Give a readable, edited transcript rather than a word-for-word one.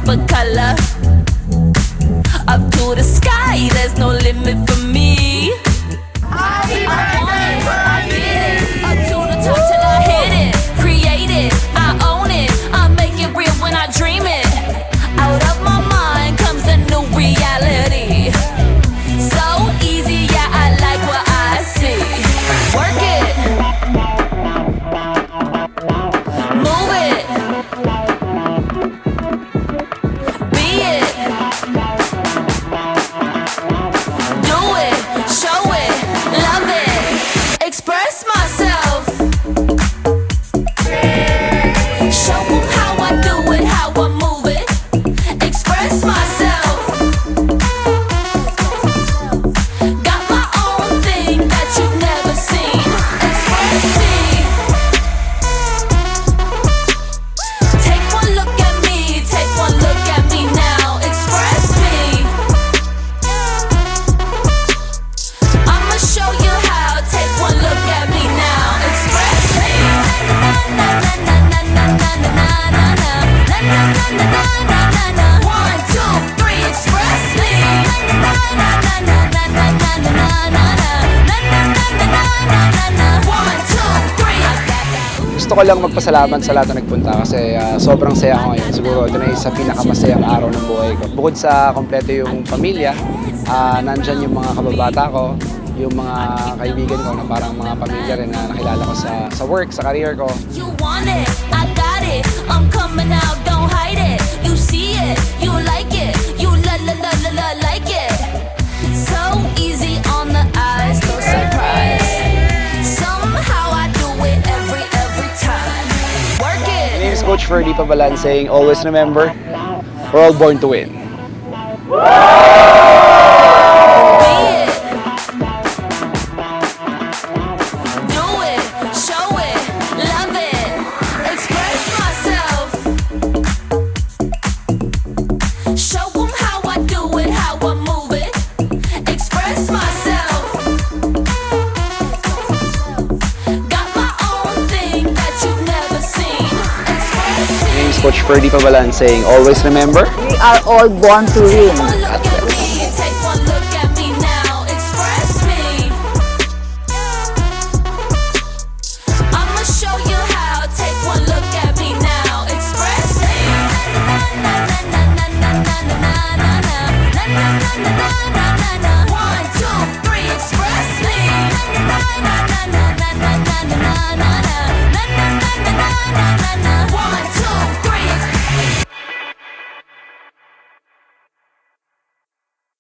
for color. Up to the sky, there's no limit for me. I want it, I get it. Up to the top till I hit it. Create it, I own it. I make it real when I dream it. Out of my mind comes a new reality. So easy, yeah, I like what I see. Work it, move it, be it, do it, show it, love it, express myself, show them how I do it, how I move it, express myself. Got my own thing that you've never seen. Express me. Take one look at me, take one look at me now. Express me. I'ma show you how. Take one look at me now. Express me. One, two, three, express me. One, two, three. Gusto ko lang magpasalamat sa lahat na nagpunta kasi sobrang saya ko ngayon. Siguro ito na yung sa pinakamasayang araw ng buhay ko. Bukod sa kompleto yung pamilya, nandyan yung mga kababata ko, yung mga kaibigan ko na parang mga pamilya rin na nakilala ko sa work, sa career ko. You want it, I got it. I'm coming out, don't hide it. You see it, you like it, you like it. So easy on the eyes, no surprise. Somehow I do it every time. Work My it. name is Coach Ferdie saying, always remember, we're all born to win. Be it. Do it, show it, love it, express myself. Show them how I do it, how I move it, express myself. Got my own thing that you've never seen. Express My me. name is Coach Ferdie saying, always remember, We are all born to win. Take one look at me, take one look at me now, express me. I'ma show you how, take one look at me now, express me. One, two, three, express me.